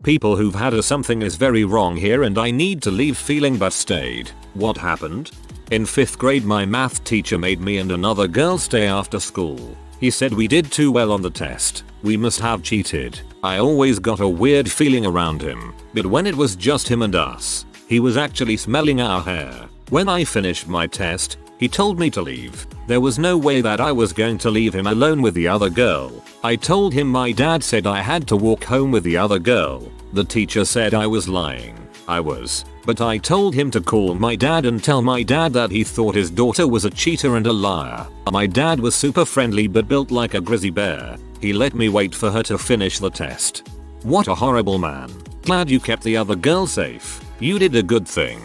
People who've had a something is very wrong here and I need to leave feeling but stayed. What happened? In 5th grade my math teacher made me and another girl stay after school. He said we did too well on the test. We must have cheated. I always got a weird feeling around him, but when it was just him and us, he was actually smelling our hair. When I finished my test, he told me to leave. There was no way that I was going to leave him alone with the other girl. I told him my dad said I had to walk home with the other girl. The teacher said I was lying. I was. But I told him to call my dad and tell my dad that he thought his daughter was a cheater and a liar. My dad was super friendly but built like a grizzly bear. He let me wait for her to finish the test. What a horrible man. Glad you kept the other girl safe. You did a good thing.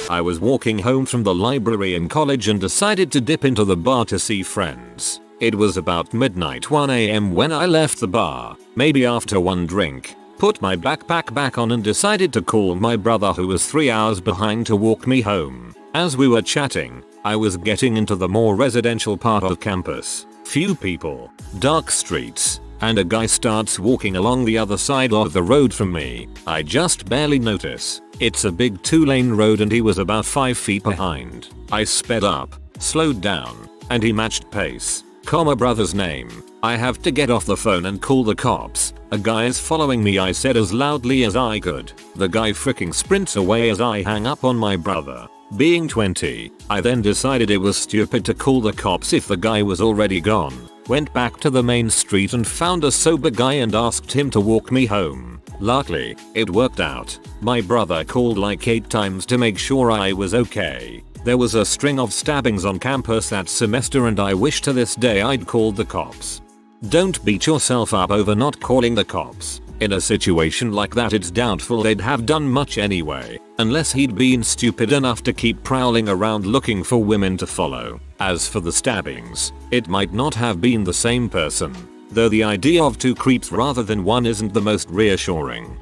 I was walking home from the library in college and decided to dip into the bar to see friends. It was about midnight 1 AM when I left the bar, maybe after one drink, put my backpack back on and decided to call my brother who was 3 hours behind to walk me home. As we were chatting, I was getting into the more residential part of campus. Few people, dark streets, and a guy starts walking along the other side of the road from me. I just barely notice. It's a big 2-lane road and he was about 5 feet behind. I sped up, slowed down, and he matched pace. Call my brother's name. I have to get off the phone and call the cops. A guy is following me, I said as loudly as I could. The guy freaking sprints away as I hang up on my brother. Being 20, I then decided it was stupid to call the cops if the guy was already gone. Went back to the main street and found a sober guy and asked him to walk me home. Luckily, it worked out. My brother called like 8 times to make sure I was okay. There was a string of stabbings on campus that semester and I wish to this day I'd called the cops. Don't beat yourself up over not calling the cops. In a situation like that it's doubtful they'd have done much anyway, unless he'd been stupid enough to keep prowling around looking for women to follow. As for the stabbings, it might not have been the same person, though the idea of 2 creeps rather than 1 isn't the most reassuring.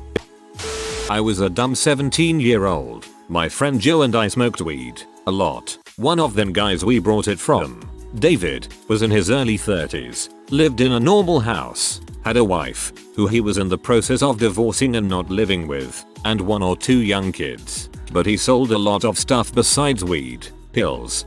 I was a dumb 17-year-old. My friend Joe and I smoked weed. A lot. One of them guys we brought it from, David, was in his early 30s, lived in a normal house, had a wife, who he was in the process of divorcing and not living with, and 1 or 2 young kids. But he sold a lot of stuff besides weed, pills,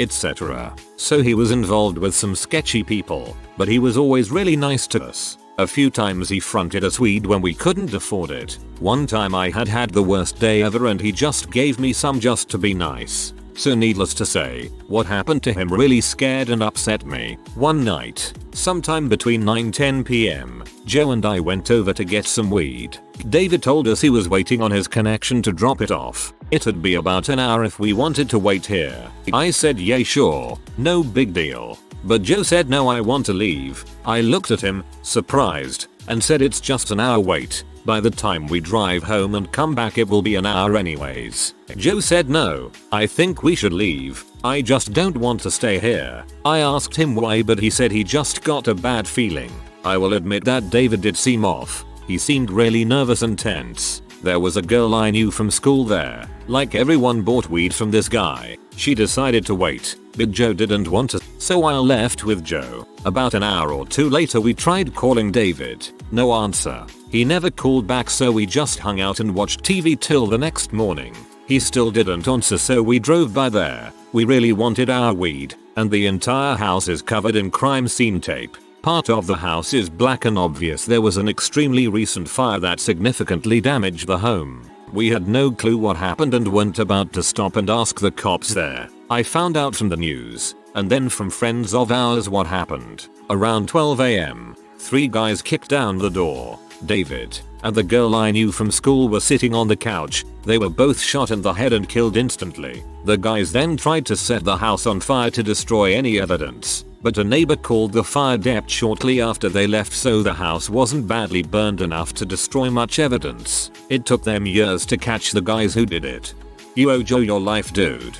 etc. So he was involved with some sketchy people, but he was always really nice to us. A few times he fronted us weed when we couldn't afford it. One time I had the worst day ever and he just gave me some just to be nice. So needless to say, what happened to him really scared and upset me. One night, sometime between 9-10 PM, Joe and I went over to get some weed. David told us he was waiting on his connection to drop it off. It'd be about an hour if we wanted to wait here. I said yay sure, no big deal. But Joe said no, I want to leave. I looked at him, surprised, and said it's just an hour wait. By the time we drive home and come back it will be an hour anyways. Joe said no, I think we should leave. I just don't want to stay here. I asked him why but he said he just got a bad feeling. I will admit that David did seem off. He seemed really nervous and tense. There was a girl I knew from school there. Like everyone bought weed from this guy. She decided to wait, but Joe didn't want to, so I left with Joe. About an hour or 2 later we tried calling David. No answer. He never called back so we just hung out and watched TV till the next morning. He still didn't answer so we drove by there. We really wanted our weed, and the entire house is covered in crime scene tape. Part of the house is black and obvious there was an extremely recent fire that significantly damaged the home. We had no clue what happened and weren't about to stop and ask the cops there. I found out from the news, and then from friends of ours what happened. Around 12 AM, 3 guys kicked down the door. David and the girl I knew from school were sitting on the couch. They were both shot in the head and killed instantly. The guys then tried to set the house on fire to destroy any evidence, but a neighbor called the fire dep shortly after they left so the house wasn't badly burned enough to destroy much evidence. It took them years to catch the guys who did it. You owe Joe your life, dude.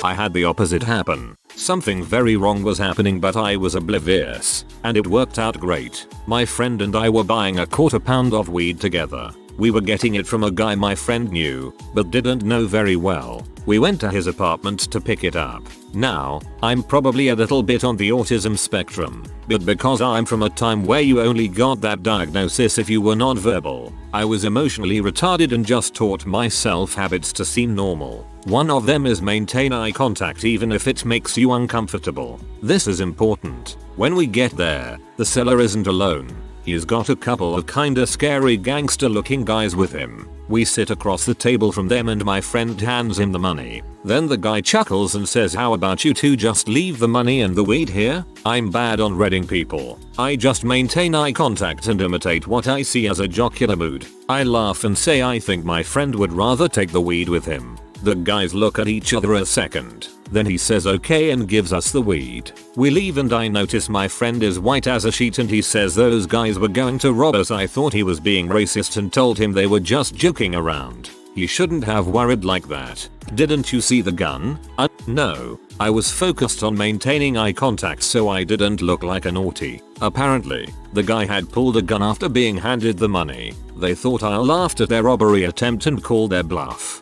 I had the opposite happen. Something very wrong was happening but I was oblivious, and it worked out great. My friend and I were buying a quarter pound of weed together. We were getting it from a guy my friend knew, but didn't know very well. We went to his apartment to pick it up. Now, I'm probably a little bit on the autism spectrum, but because I'm from a time where you only got that diagnosis if you were nonverbal, I was emotionally retarded and just taught myself habits to seem normal. One of them is maintain eye contact even if it makes you uncomfortable. This is important. When we get there, the seller isn't alone. He's got a couple of kinda scary gangster looking guys with him. We sit across the table from them and my friend hands him the money. Then the guy chuckles and says, "How about you two just leave the money and the weed here?" I'm bad on reading people. I just maintain eye contact and imitate what I see as a jocular mood. I laugh and say I think my friend would rather take the weed with him. The guys look at each other a second. Then he says okay and gives us the weed. We leave and I notice my friend is white as a sheet and he says those guys were going to rob us. I thought he was being racist and told him they were just joking around. He shouldn't have worried like that. Didn't you see the gun? No. I was focused on maintaining eye contact so I didn't look like a naughty. Apparently, the guy had pulled a gun after being handed the money. They thought I laughed at their robbery attempt and called their bluff.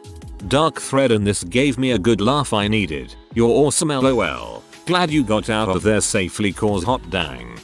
Dark thread and this gave me a good laugh I needed. You're awesome lol. Glad you got out of there safely cause hot dang.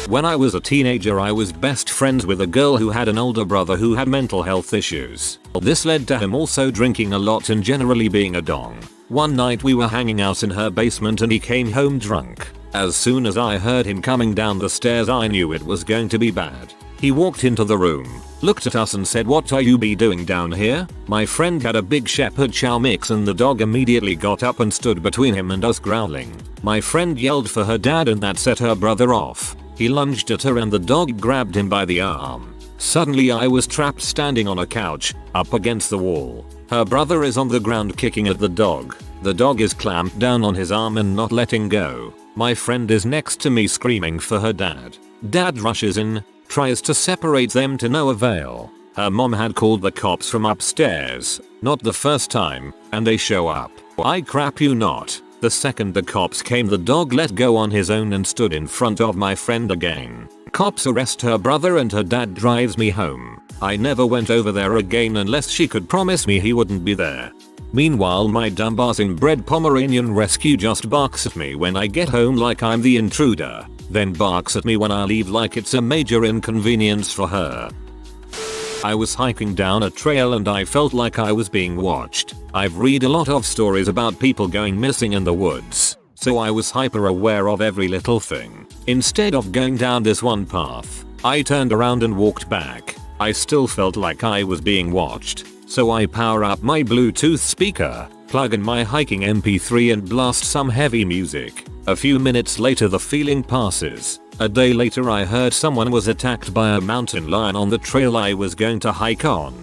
When I was a teenager I was best friends with a girl who had an older brother who had mental health issues. This led to him also drinking a lot and generally being a dong. One night we were hanging out in her basement and he came home drunk. As soon as I heard him coming down the stairs I knew it was going to be bad. He walked into the room, looked at us and said, "What are you doing down here?" My friend had a big shepherd chow mix and the dog immediately got up and stood between him and us growling. My friend yelled for her dad and that set her brother off. He lunged at her and the dog grabbed him by the arm. Suddenly I was trapped standing on a couch, up against the wall. Her brother is on the ground kicking at the dog. The dog is clamped down on his arm and not letting go. My friend is next to me screaming for her dad. Dad rushes in, tries to separate them to no avail. Her mom had called the cops from upstairs, not the first time, and they show up. I crap you not. The second the cops came the dog let go on his own and stood in front of my friend again. Cops arrest her brother and her dad drives me home. I never went over there again unless she could promise me he wouldn't be there. Meanwhile my dumbass inbred Pomeranian rescue just barks at me when I get home like I'm the intruder. Then barks at me when I leave like it's a major inconvenience for her. I was hiking down a trail and I felt like I was being watched. I've read a lot of stories about people going missing in the woods, so I was hyper aware of every little thing. Instead of going down this one path, I turned around and walked back. I still felt like I was being watched, so I power up my Bluetooth speaker, plug in my hiking MP3 and blast some heavy music. A few minutes later the feeling passes. A day later I heard someone was attacked by a mountain lion on the trail I was going to hike on.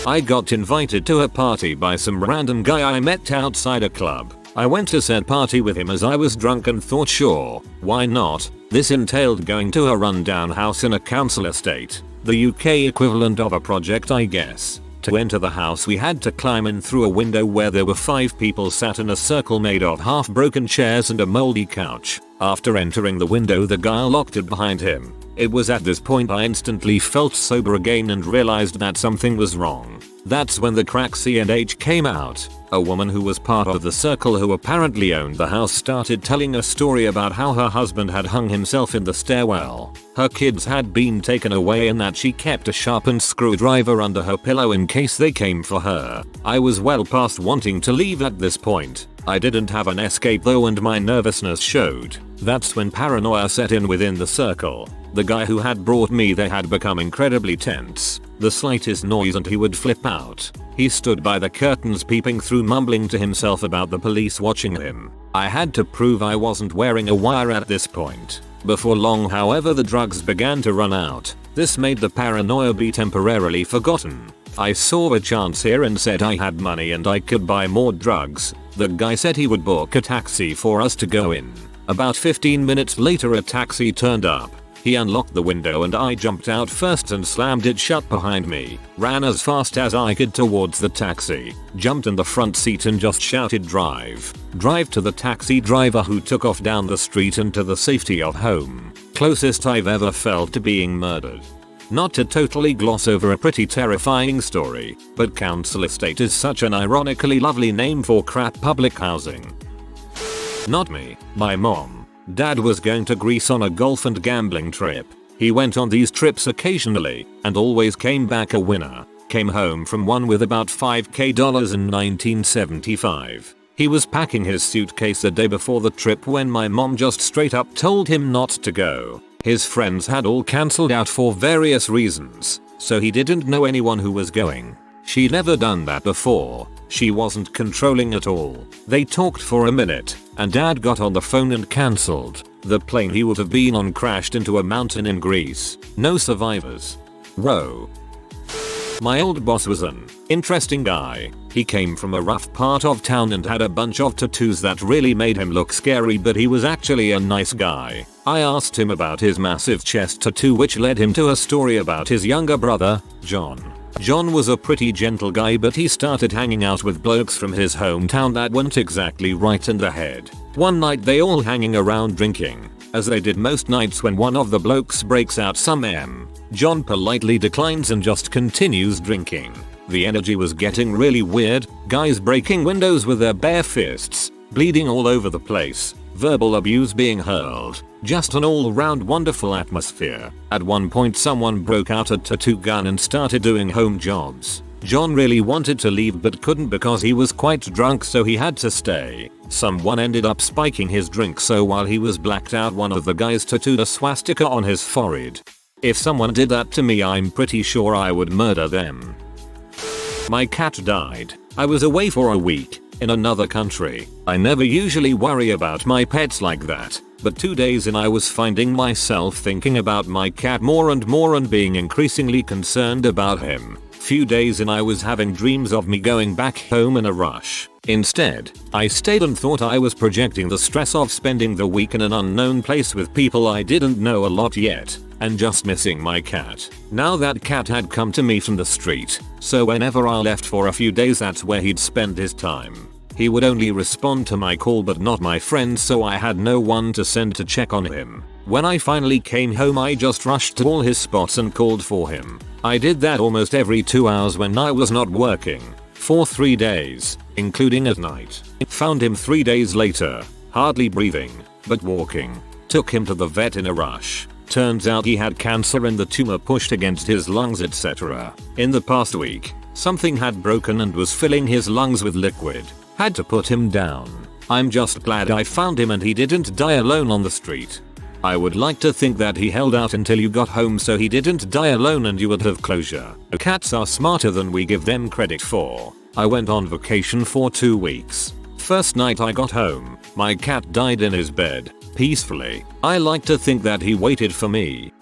I got invited to a party by some random guy I met outside a club. I went to said party with him as I was drunk and thought sure, why not? This entailed going to a rundown house in a council estate, the UK equivalent of a project I guess. To enter the house we had to climb in through a window where there were 5 people sat in a circle made of half broken chairs and a moldy couch. After entering the window the guy locked it behind him. It was at this point I instantly felt sober again and realized that something was wrong. That's when the crack C&H came out. A woman who was part of the circle who apparently owned the house started telling a story about how her husband had hung himself in the stairwell. Her kids had been taken away and that she kept a sharpened screwdriver under her pillow in case they came for her. I was well past wanting to leave at this point. I didn't have an escape though and my nervousness showed. That's when paranoia set in within the circle. The guy who had brought me there had become incredibly tense. The slightest noise and he would flip out. He stood by the curtains peeping through mumbling to himself about the police watching him. I had to prove I wasn't wearing a wire at this point. Before long however the drugs began to run out. This made the paranoia be temporarily forgotten. I saw a chance here and said I had money and I could buy more drugs. The guy said he would book a taxi for us to go in. About 15 minutes later a taxi turned up. He unlocked the window and I jumped out first and slammed it shut behind me. Ran as fast as I could towards the taxi. Jumped in the front seat and just shouted drive. Drive to the taxi driver who took off down the street and to the safety of home. Closest I've ever felt to being murdered. Not to totally gloss over a pretty terrifying story, but council estate is such an ironically lovely name for crap public housing. Not me. My mom. Dad was going to Greece on a golf and gambling trip. He went on these trips occasionally and always came back a winner. Came home from one with about $5k in 1975. He was packing his suitcase the day before the trip when my mom just straight up told him not to go. His friends had all cancelled out for various reasons, so he didn't know anyone who was going. She'd never done that before. She wasn't controlling at all. They talked for a minute, and Dad got on the phone and cancelled. The plane he would have been on crashed into a mountain in Greece. No survivors. Whoa. My old boss was an interesting guy. He came from a rough part of town and had a bunch of tattoos that really made him look scary, but he was actually a nice guy. I asked him about his massive chest tattoo, which led him to a story about his younger brother, John. John was a pretty gentle guy, but he started hanging out with blokes from his hometown that weren't exactly right in the head. One night they all hanging around drinking, as they did most nights. When one of the blokes breaks out some John politely declines and just continues drinking. The energy was getting really weird, guys breaking windows with their bare fists, bleeding all over the place, verbal abuse being hurled, just an all-round wonderful atmosphere. At one point someone broke out a tattoo gun and started doing home jobs. John really wanted to leave but couldn't because he was quite drunk, so he had to stay. Someone ended up spiking his drink, so while he was blacked out one of the guys tattooed a swastika on his forehead. If someone did that to me, I'm pretty sure I would murder them. My cat died. I was away for a week, in another country. I never usually worry about my pets like that, but 2 days in I was finding myself thinking about my cat more and more and being increasingly concerned about him. Few days in I was having dreams of me going back home in a rush. Instead, I stayed and thought I was projecting the stress of spending the week in an unknown place with people I didn't know a lot yet, and just missing my cat. Now that cat had come to me from the street, so whenever I left for a few days that's where he'd spend his time. He would only respond to my call but not my friends, so I had no one to send to check on him. When I finally came home I just rushed to all his spots and called for him. I did that almost every 2 hours when I was not working, for 3 days, including at night. Found him 3 days later, hardly breathing, but walking. Took him to the vet in a rush. Turns out he had cancer and the tumor pushed against his lungs, etc. In the past week, something had broken and was filling his lungs with liquid. Had to put him down. I'm just glad I found him and he didn't die alone on the street. I would like to think that he held out until you got home so he didn't die alone and you would have closure. Cats are smarter than we give them credit for. I went on vacation for 2 weeks. First night I got home, my cat died in his bed, peacefully. I like to think that he waited for me.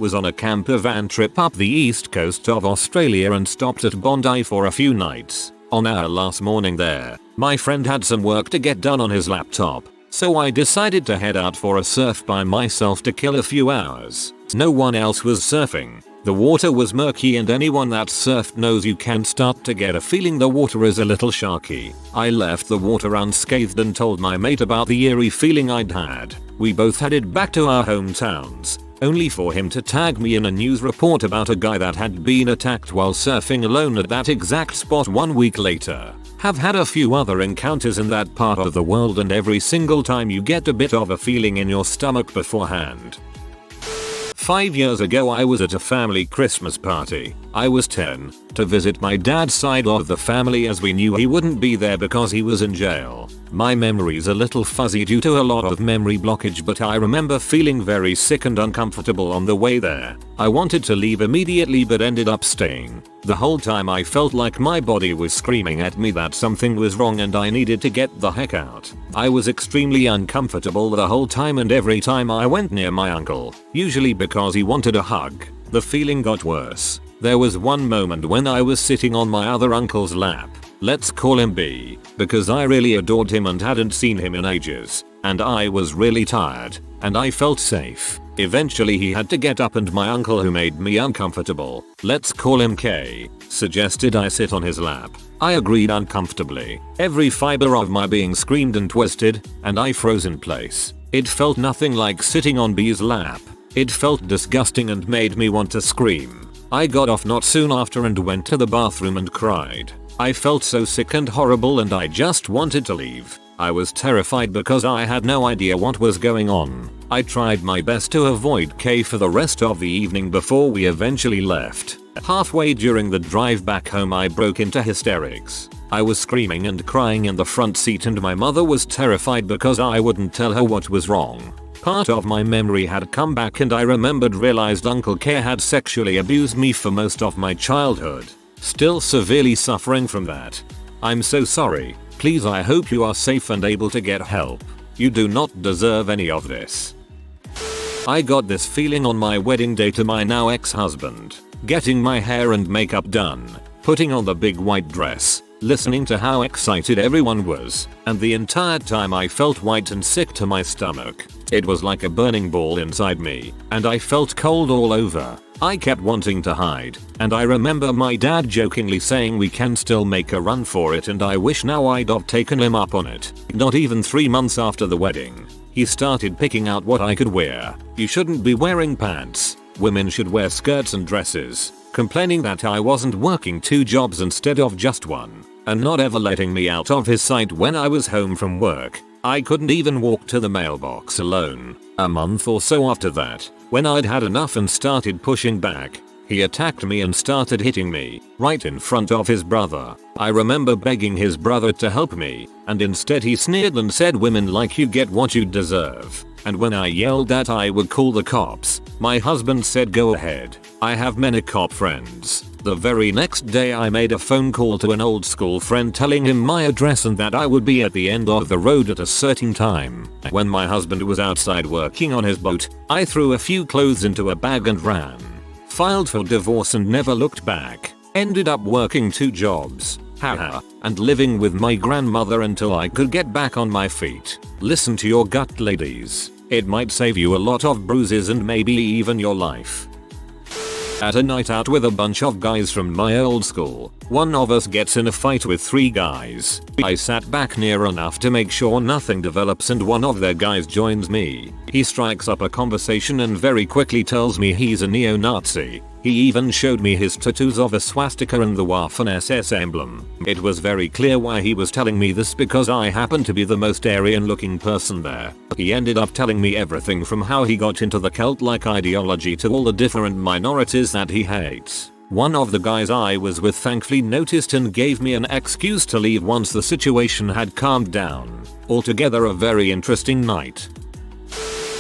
Was on a camper van trip up the east coast of Australia and stopped at Bondi for a few nights. On our last morning there, my friend had some work to get done on his laptop, so I decided to head out for a surf by myself to kill a few hours. No one else was surfing. The water was murky and anyone that surfed knows you can start to get a feeling the water is a little sharky. I left the water unscathed and told my mate about the eerie feeling I'd had. We both headed back to our hometowns, only for him to tag me in a news report about a guy that had been attacked while surfing alone at that exact spot 1 week later. Have had a few other encounters in that part of the world and every single time you get a bit of a feeling in your stomach beforehand. 5 years ago I was at a family Christmas party. I was 10, to visit my dad's side of the family as we knew he wouldn't be there because he was in jail. My memory's a little fuzzy due to a lot of memory blockage, but I remember feeling very sick and uncomfortable on the way there. I wanted to leave immediately but ended up staying. The whole time I felt like my body was screaming at me that something was wrong and I needed to get the heck out. I was extremely uncomfortable the whole time, and every time I went near my uncle, usually because he wanted a hug, the feeling got worse. There was one moment when I was sitting on my other uncle's lap, let's call him B, because I really adored him and hadn't seen him in ages, and I was really tired, and I felt safe. Eventually he had to get up and my uncle, who made me uncomfortable, let's call him K, suggested I sit on his lap. I agreed uncomfortably. Every fiber of my being screamed and twisted, and I froze in place. It felt nothing like sitting on B's lap. It felt disgusting and made me want to scream. I got off not soon after and went to the bathroom and cried. I felt so sick and horrible and I just wanted to leave. I was terrified because I had no idea what was going on. I tried my best to avoid Kay for the rest of the evening before we eventually left. Halfway during the drive back home I broke into hysterics. I was screaming and crying in the front seat and my mother was terrified because I wouldn't tell her what was wrong. Part of my memory had come back and I realized Uncle K had sexually abused me for most of my childhood. Still severely suffering from that. I'm so sorry. Please, I hope you are safe and able to get help. You do not deserve any of this. I got this feeling on my wedding day to my now ex-husband. Getting my hair and makeup done, putting on the big white dress, listening to how excited everyone was, and the entire time I felt white and sick to my stomach. It was like a burning ball inside me, and I felt cold all over. I kept wanting to hide, and I remember my dad jokingly saying we can still make a run for it, and I wish now I'd have taken him up on it. Not even 3 months after the wedding, he started picking out what I could wear. You shouldn't be wearing pants. Women should wear skirts and dresses. Complaining that I wasn't working 2 jobs instead of just one, and not ever letting me out of his sight when I was home from work. I couldn't even walk to the mailbox alone. A month or so after that, when I'd had enough and started pushing back, he attacked me and started hitting me, right in front of his brother. I remember begging his brother to help me, and instead he sneered and said women like you get what you deserve. And when I yelled that I would call the cops, my husband said go ahead. I have many cop friends. The very next day I made a phone call to an old school friend telling him my address and that I would be at the end of the road at a certain time. When my husband was outside working on his boat, I threw a few clothes into a bag and ran. Filed for divorce and never looked back. Ended up working 2 jobs. Haha, and living with my grandmother until I could get back on my feet. Listen to your gut, ladies. It might save you a lot of bruises and maybe even your life. At a night out with a bunch of guys from my old school, one of us gets in a fight with 3 guys. I sat back near enough to make sure nothing develops and one of their guys joins me. He strikes up a conversation and very quickly tells me he's a neo-Nazi. He even showed me his tattoos of a swastika and the Waffen-SS emblem. It was very clear why he was telling me this because I happened to be the most Aryan looking person there. He ended up telling me everything from how he got into the cult-like ideology to all the different minorities that he hates. One of the guys I was with thankfully noticed and gave me an excuse to leave once the situation had calmed down. Altogether a very interesting night.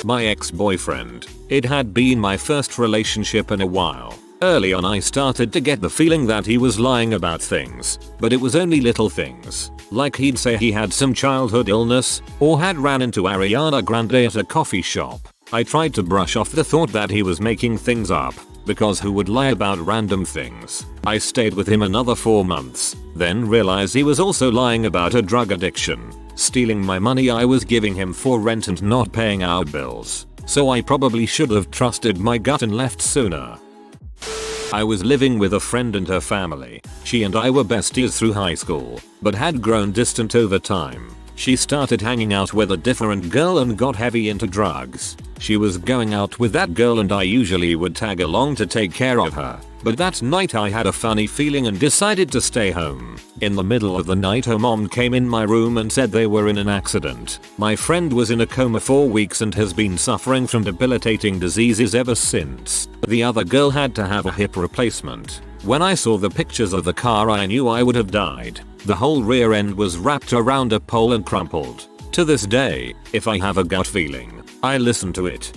My ex-boyfriend. It had been my first relationship in a while. Early on I started to get the feeling that he was lying about things, but it was only little things. Like he'd say he had some childhood illness, or had ran into Ariana Grande at a coffee shop. I tried to brush off the thought that he was making things up, because who would lie about random things? I stayed with him another 4 months, then realized he was also lying about a drug addiction, stealing my money I was giving him for rent and not paying our bills. So I probably should have trusted my gut and left sooner. I was living with a friend and her family. She and I were besties through high school, but had grown distant over time. She started hanging out with a different girl and got heavy into drugs. She was going out with that girl and I usually would tag along to take care of her. But that night I had a funny feeling and decided to stay home. In the middle of the night her mom came in my room and said they were in an accident. My friend was in a coma 4 weeks and has been suffering from debilitating diseases ever since. The other girl had to have a hip replacement. When I saw the pictures of the car I knew I would have died. The whole rear end was wrapped around a pole and crumpled. To this day, if I have a gut feeling, I listen to it.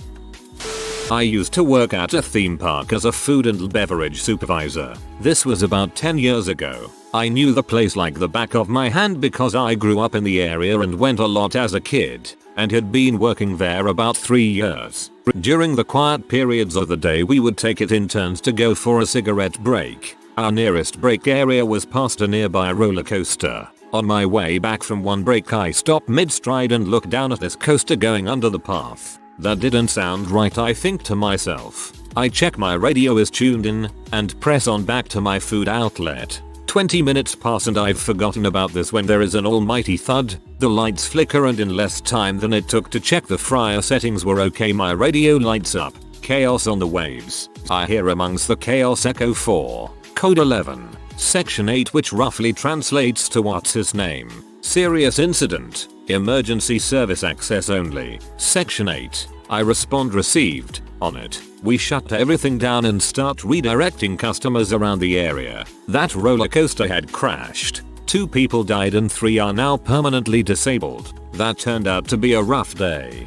I used to work at a theme park as a food and beverage supervisor. This was about 10 years ago. I knew the place like the back of my hand because I grew up in the area and went a lot as a kid, and had been working there about 3 years. During the quiet periods of the day we would take it in turns to go for a cigarette break. Our nearest break area was past a nearby roller coaster. On my way back from one break I stopped mid-stride and looked down at this coaster going under the path. That didn't sound right, I think to myself. I check my radio is tuned in, and press on back to my food outlet. 20 minutes pass and I've forgotten about this when there is an almighty thud, the lights flicker and in less time than it took to check the fryer settings were okay my radio lights up, chaos on the waves. I hear amongst the chaos echo 4, code 11, section 8, which roughly translates to what's his name. Serious incident. Emergency service access only. Section 8. I respond received. On it, we shut everything down and start redirecting customers around the area. That roller coaster had crashed. 2 people died and 3 are now permanently disabled. That turned out to be a rough day.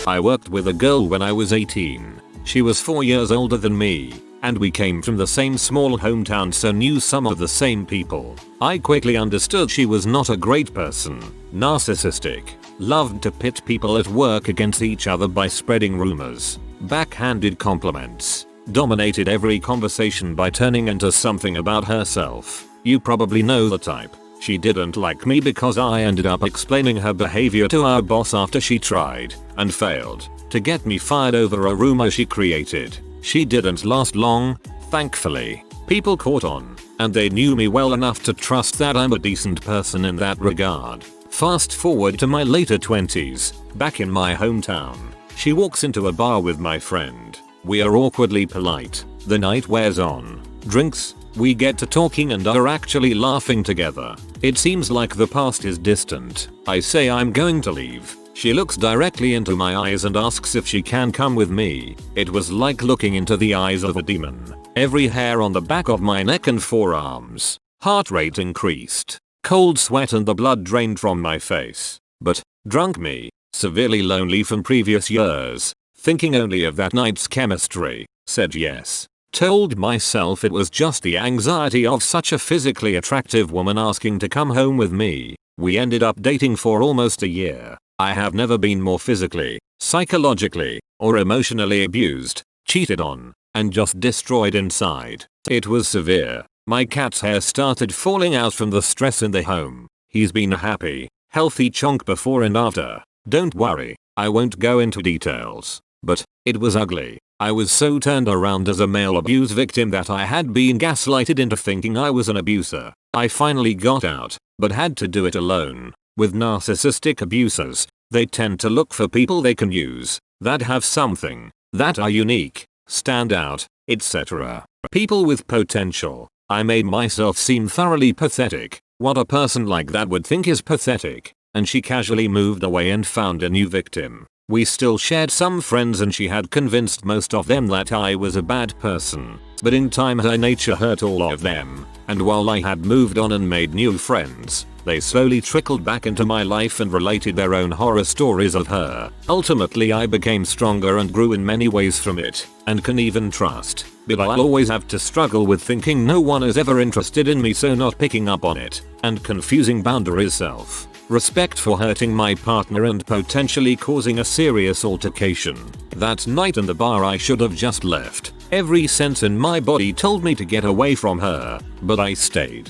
I worked with a girl when I was 18. She was 4 years older than me, and we came from the same small hometown, so knew some of the same people. I quickly understood she was not a great person. Narcissistic. Loved to pit people at work against each other by spreading rumors. Backhanded compliments. Dominated every conversation by turning into something about herself. You probably know the type. She didn't like me because I ended up explaining her behavior to our boss after she tried, and failed, to get me fired over a rumor she created. She didn't last long, thankfully. People caught on, and they knew me well enough to trust that I'm a decent person in that regard. Fast forward to my later 20s, back in my hometown. She walks into a bar with my friend. We are awkwardly polite. The night wears on. Drinks, we get to talking and are actually laughing together. It seems like the past is distant. I say I'm going to leave. She looks directly into my eyes and asks if she can come with me. It was like looking into the eyes of a demon. Every hair on the back of my neck and forearms. Heart rate increased. Cold sweat and the blood drained from my face. But, drunk me, severely lonely from previous years, thinking only of that night's chemistry, said yes. Told myself it was just the anxiety of such a physically attractive woman asking to come home with me. We ended up dating for almost a year. I have never been more physically, psychologically, or emotionally abused, cheated on, and just destroyed inside. It was severe. My cat's hair started falling out from the stress in the home. He's been a happy, healthy chunk before and after. Don't worry, I won't go into details. But, it was ugly. I was so turned around as a male abuse victim that I had been gaslighted into thinking I was an abuser. I finally got out, but had to do it alone. With narcissistic abusers, they tend to look for people they can use, that have something, that are unique, stand out, etc. People with potential. I made myself seem thoroughly pathetic. What a person like that would think is pathetic. And she casually moved away and found a new victim. We still shared some friends and she had convinced most of them that I was a bad person. But in time her nature hurt all of them. And while I had moved on and made new friends, they slowly trickled back into my life and related their own horror stories of her. Ultimately I became stronger and grew in many ways from it, and can even trust. But I'll always have to struggle with thinking no one is ever interested in me, so not picking up on it, and confusing boundaries self. Respect for hurting my partner and potentially causing a serious altercation. That night in the bar I should have just left. Every sense in my body told me to get away from her, but I stayed.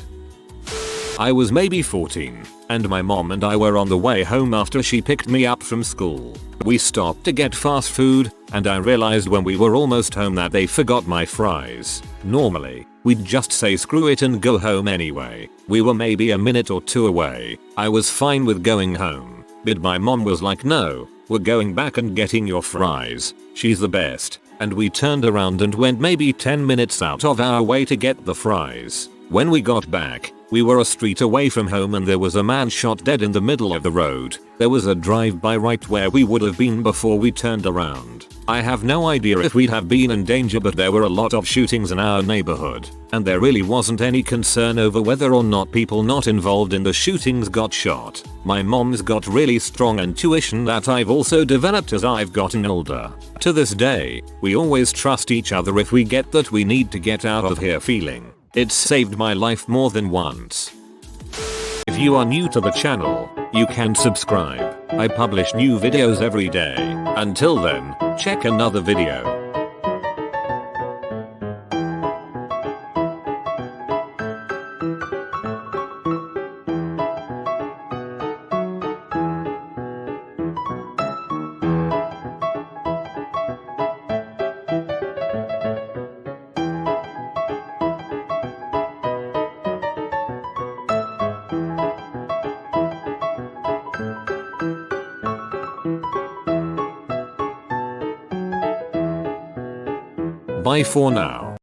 I was maybe 14, and my mom and I were on the way home after she picked me up from school. We stopped to get fast food, and I realized when we were almost home that they forgot my fries. Normally, we'd just say screw it and go home anyway. We were maybe a minute or two away. I was fine with going home, but my mom was like, no, we're going back and getting your fries. She's the best. And we turned around and went maybe 10 minutes out of our way to get the fries. When we got back, we were a street away from home and there was a man shot dead in the middle of the road. There was a drive-by right where we would have been before we turned around. I have no idea if we'd have been in danger, but there were a lot of shootings in our neighborhood, and there really wasn't any concern over whether or not people not involved in the shootings got shot. My mom's got really strong intuition that I've also developed as I've gotten older. To this day, we always trust each other if we get that we need to get out of here feeling. It's saved my life more than once. If you are new to the channel, you can subscribe. I publish new videos every day. Until then, check another video. Bye for now.